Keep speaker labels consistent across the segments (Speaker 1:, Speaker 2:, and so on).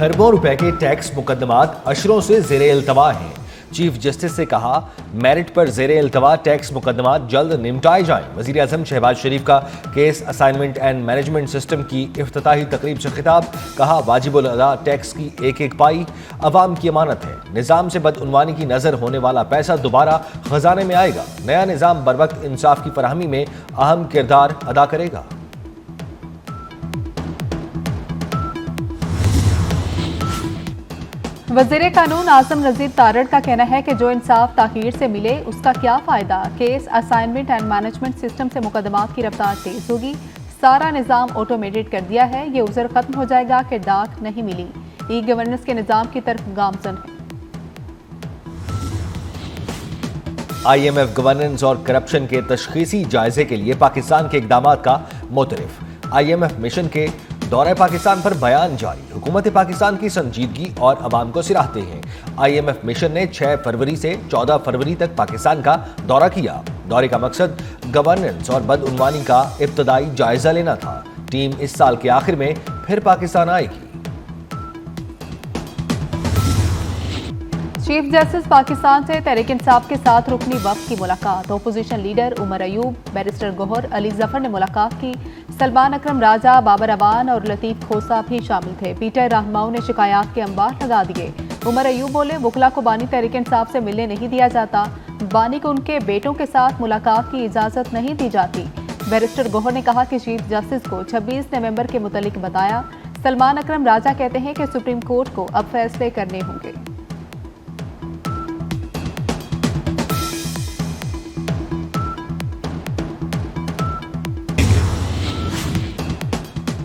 Speaker 1: खरबों रुपए के टैक्स मुकदमात अशरों से ज़ेरे इल्तवा हैं। चीफ जस्टिस से कहा, मेरिट पर ज़ेरे इल्तवा टैक्स मुकदमात जल्द निपटाए जाएं। वज़ीर आज़म शहबाज शरीफ का case assignment and management system की इफ्तिताही तकरीब से खिताब। कहा, वाजिबुल अदा टैक्स की एक एक पाई अवाम की अमानत है। निज़ाम से बदउनवानी की नज़र होने वाला पैसा दोबारा खजाने में आएगा। नया निज़ाम बर वक्त इंसाफ की फराहमी में अहम किरदार अदा करेगा।
Speaker 2: वज़ीर कानून आज़म नज़ीर तारड़ का कहना है कि जो इंसाफ ताखीर से मिले उसका क्या फ़ायदा। Case assignment and management system से मुकदमात की रफ्तार तेज़ होगी। सारा निज़ाम ऑटोमेटेड कर दिया है। ये उज़र ख़त्म हो जाएगा कि डाक नहीं मिली। ई गवर्नेंस के निज़ाम की तरफ गामजन है।
Speaker 1: IMF गवर्नेंस और करप्शन के तशखीसी जायजे के लिए पाकिस्तान के इकदामात का मोतरफ। IMF मिशन के दौरे पाकिस्तान पर बयान जारी। हुकूमत पाकिस्तान की संजीदगी और अवाम को सराहते हैं। IMF मिशन ने 6 फरवरी से 14 फरवरी तक पाकिस्तान का दौरा किया। दौरे का मकसद गवर्नेंस और बदउनवानी का इब्तदाई जायजा लेना था। टीम इस साल के आखिर में फिर पाकिस्तान आएगी।
Speaker 2: चीफ जस्टिस पाकिस्तान से तहरीक इंसाफ के साथ रुकनी वक्त की मुलाकात। Opposition leader Umar Ayub, barrister Gohar, Ali Zafar ने मुलाकात की। सलमान अकरम राजा, बाबर अवान और लतीफ खोसा भी शामिल थे। पीटर रहमाऊ ने शिकायत के अंबार लगा दिए। उमर अयूब बोले, वकला को बानी तहरीक इंसाफ से मिलने नहीं दिया जाता। बानी को उनके बेटों के साथ मुलाकात की इजाजत नहीं दी जाती। बैरिस्टर गौहर ने कहा कि चीफ जस्टिस को 26 नवंबर के मुतालिक बताया। सलमान अकरम राजा कहते हैं कि सुप्रीम कोर्ट को अब फैसले करने होंगे।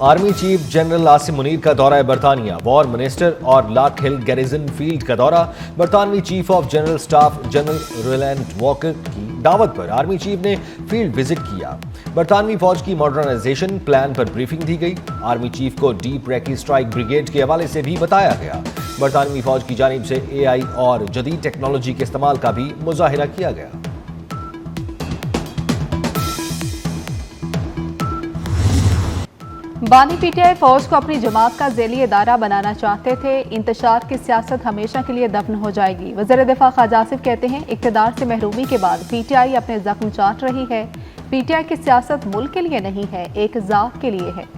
Speaker 1: Army chief general Asim Munir का दौरा बरतानिया। वॉर मिनिस्टर और लाक हिल गैरिजन फील्ड का दौरा। बरतानवी chief of general staff general Roland Walker की दावत पर आर्मी चीफ ने फील्ड विजिट किया। बरतानवी फौज की मॉडर्नाइजेशन प्लान पर ब्रीफिंग दी गई। आर्मी चीफ को डीप रैकी स्ट्राइक ब्रिगेड के हवाले से भी बताया गया। बरतानवी फौज की जानिब से AI और जदीद टेक्नोलॉजी के इस्तेमाल का भी मुजाहिरा किया गया।
Speaker 2: बानी PTI फौज को अपनी जमात का ज़ेली इदारा बनाना चाहते थे। इंतशार की सियासत हमेशा के लिए दफन हो जाएगी। वज़ीर दिफा ख्वाजा आसिफ कहते हैं, इक़्तिदार से महरूमी के बाद PTI अपने जख्म चाट रही है। PTI की सियासत मुल्क के लिए नहीं है, एक ज़ात के लिए है।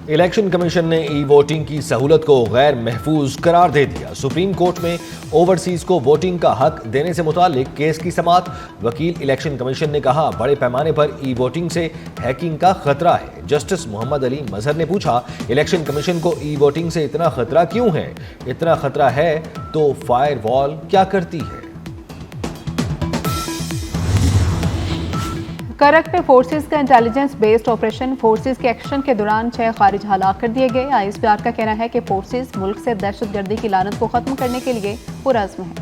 Speaker 1: इलेक्शन कमीशन ने ई वोटिंग की सहूलत को गैर महफूज करार दे दिया। सुप्रीम कोर्ट में ओवरसीज को वोटिंग का हक देने से मुतालिक केस की समाअत। वकील इलेक्शन कमीशन ने कहा, बड़े पैमाने पर ई वोटिंग से हैकिंग का खतरा है। जस्टिस मोहम्मद अली मजहर ने पूछा, इलेक्शन कमीशन को ई वोटिंग से इतना खतरा क्यों है? इतना खतरा है तो फायर वॉल क्या करती है?
Speaker 2: करक में फोर्सेस का इंटेलिजेंस बेस्ड ऑपरेशन। फोर्सेस के एक्शन के दौरान 6 खारिज हलाक कर दिए गए। ISPR का कहना है कि फोर्सेस मुल्क से दहशतगर्दी की लानत को खत्म करने के लिए पुरअज़्म है।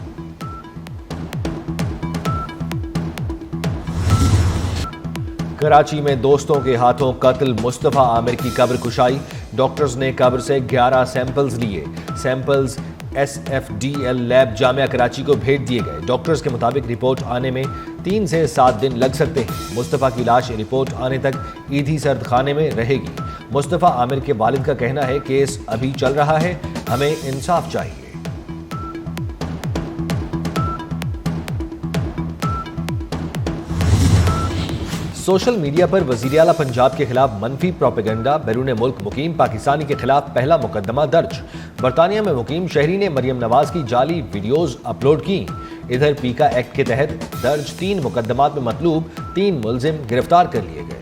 Speaker 1: कराची में दोस्तों के हाथों कत्ल। मुस्तफा आमिर की कब्र कुशाई। डॉक्टर्स ने कब्र से 11 सैंपल्स लिए। Samples SFDL lab Jamia Karachi को भेज दिए गए। डॉक्टर्स के मुताबिक रिपोर्ट आने में 3 से 7 दिन लग सकते हैं। मुस्तफा की लाश रिपोर्ट आने तक ईदी सर्द खाने में रहेगी। मुस्तफा आमिर के वालिद का कहना है, केस अभी चल रहा है, हमें इंसाफ चाहिए। सोशल मीडिया पर वज़ीर आला पंजाब के खिलाफ मनफी प्रोपेगेंडा। बैरून मुल्क मुकीम पाकिस्तानी के खिलाफ पहला मुकदमा दर्ज। बरतानिया में मुकीम शहरी ने मरियम नवाज की जाली वीडियोज अपलोड की। इधर पीका एक्ट के तहत दर्ज 3 मुकदमात में मतलूब 3 मुलजिम गिरफ्तार कर लिए गए।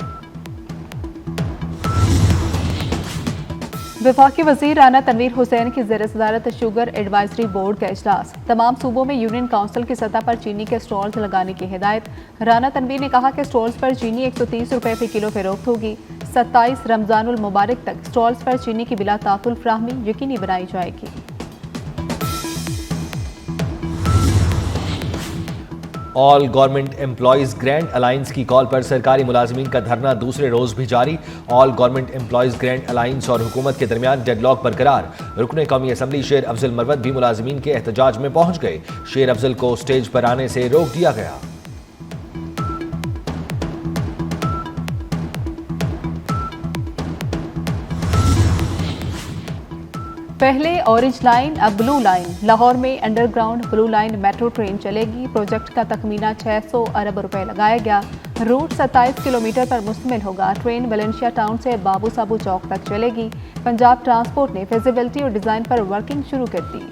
Speaker 2: वफाकी वज़ीर राना तनवीर हुसैन की ज़ेर सदारत शुगर एडवाइजरी बोर्ड का इजलास। तमाम सूबों में यूनियन काउंसिल की सतह पर चीनी के स्टॉल्स लगाने की हिदायत। राना तनवीर ने कहा कि स्टॉल्स पर चीनी 130 रुपये फी किलो फरोख्त होगी। 27 रमजानुल मुबारक तक स्टॉल्स पर चीनी की बिला ताकुल फ्राहमी यकीनी बनाई जाएगी।
Speaker 1: All government employees grand alliance की कॉल पर सरकारी मुलाजमीन का धरना दूसरे रोज भी जारी। All government employees grand alliance और हुकूमत के दरमियान डेडलॉक बरकरार। रुकने कौमी असम्बली शेर अफजल मरवत भी मुलाजमीन के एहतजाज में पहुंच गए। शेर अफजल को स्टेज पर आने से रोक दिया गया।
Speaker 2: पहले ऑरेंज लाइन अब ब्लू लाइन। लाहौर में underground blue line metro train चलेगी। प्रोजेक्ट का तखमीना 600 अरब रुपए लगाया गया। रूट 27 किलोमीटर पर मुश्तमिल होगा। ट्रेन वलेंशिया टाउन से बाबू साबू चौक तक चलेगी। पंजाब ट्रांसपोर्ट ने फिजिबिलिटी और डिजाइन पर वर्किंग शुरू कर दी।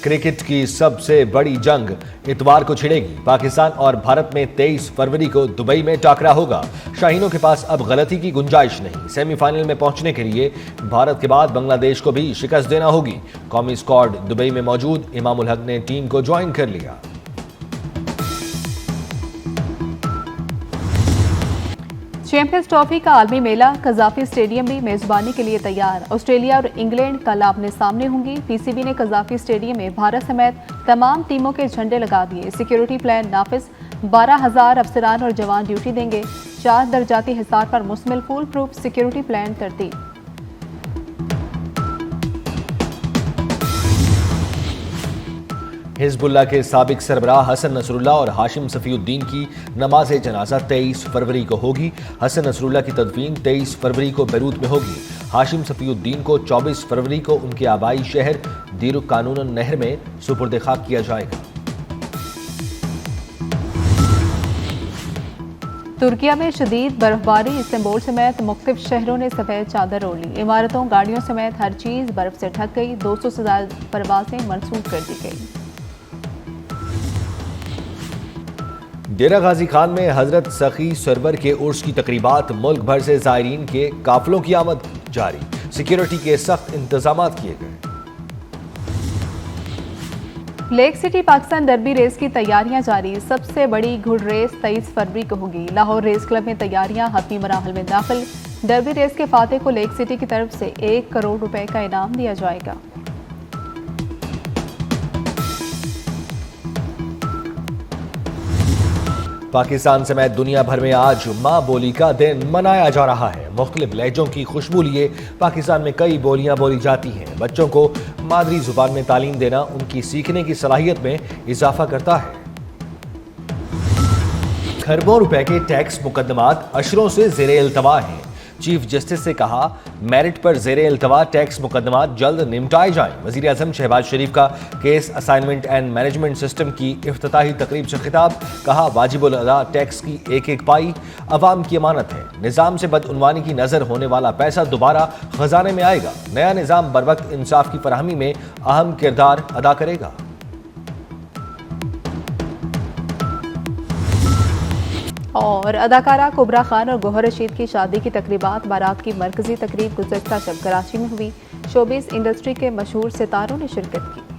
Speaker 1: क्रिकेट की सबसे बड़ी जंग इतवार को छिड़ेगी। पाकिस्तान और भारत में 23 फरवरी को दुबई में टाकरा होगा। शाहीनों के पास अब गलती की गुंजाइश नहीं। सेमीफाइनल में पहुंचने के लिए भारत के बाद बांग्लादेश को भी शिकस्त देना होगी। कौमी स्क्वाड दुबई में मौजूद। इमामुल हक ने टीम को ज्वाइन कर लिया।
Speaker 2: चैंपियंस ट्रॉफी का आलमी मेला कजाफी स्टेडियम भी मेजबानी के लिए तैयार। ऑस्ट्रेलिया और इंग्लैंड कल आमने सामने होंगी। पीसीबी ने कजाफी स्टेडियम में भारत समेत तमाम टीमों के झंडे लगा दिए। सिक्योरिटी प्लान नाफिज। 12,000 अफसरान और जवान ड्यूटी देंगे। 4 दर्जाती हिसार पर मुश्तमिल फुल प्रूफ सिक्योरिटी प्लान तरतीब।
Speaker 1: हिजबुल्लाह के साबिक सरबराह हसन नसरुल्लाह और हाशिम सफीउद्दीन की नमाज जनाजा 23 फरवरी को होगी। हसन नसरुल्लाह की तदफीन 23 फरवरी को बैरूत में होगी। हाशिम सफीउद्दीन को 24 फरवरी को उनके आबाई शहर दीरुक कानून नहर में सुपुर्द खाक किया जाएगा।
Speaker 2: तुर्किया में शदीद बर्फबारी। इस्तांबुल समेत मुख्तलिफ शहरों ने सफेद चादर ओढ़ी। इमारतों गाड़ियों समेत हर चीज बर्फ से ढक गई। 200 से ज्यादा परवाजें मनसूख कर दी गई।
Speaker 1: डेरा गाजी खान में हजरत सखी सरवर के उर्स की तकरीबात। मुल्क भर से ज़ायरीन के काफिलों की आमद जारी। सिक्योरिटी के सख्त इंतजाम किए गए।
Speaker 2: Lake city Pakistan derby race की तैयारियां जारी। सबसे बड़ी घुड़ रेस 23 फरवरी को होगी। लाहौर रेस क्लब में तैयारियां हतमी मराहल में दाखिल। डर्बी रेस के फातेह को लेक सिटी की तरफ से 1 करोड़ रुपए का इनाम दिया जाएगा।
Speaker 1: पाकिस्तान समेत दुनिया भर में आज माँ बोली का दिन मनाया जा रहा है। मुख्तलिफ लहजों की खुशबू लिए पाकिस्तान में कई बोलियां बोली जाती हैं। बच्चों को मादरी जुबान में तालीम देना उनकी सीखने की सलाहियत में इजाफा करता है। खरबों रुपए के टैक्स मुकदमात अशरों से ज़ेरे इल्तवा हैं। चीफ जस्टिस से कहा, मेरिट पर ज़ेरे इल्तवा टैक्स मुकदमात जल्द निपटाए जाएं। वज़ीर आज़म शहबाज शरीफ का case assignment and management system की इफ्तिताही तकरीब से खिताब। कहा, वाजिबुल अदा टैक्स की एक एक पाई अवाम की अमानत है। निज़ाम से बदउनवानी की नज़र होने वाला पैसा दोबारा खजाने में आएगा। नया निज़ाम बरवक्त इंसाफ की फराहमी में अहम किरदार अदा करेगा।
Speaker 2: और अदाकारा कुबरा खान और गौहर रशीद की शादी की तकरीबात बारात की मरकजी तकरीब गुज़श्ता शब कराची में हुई। शोबिज़ इंडस्ट्री के मशहूर सितारों ने शिरकत की।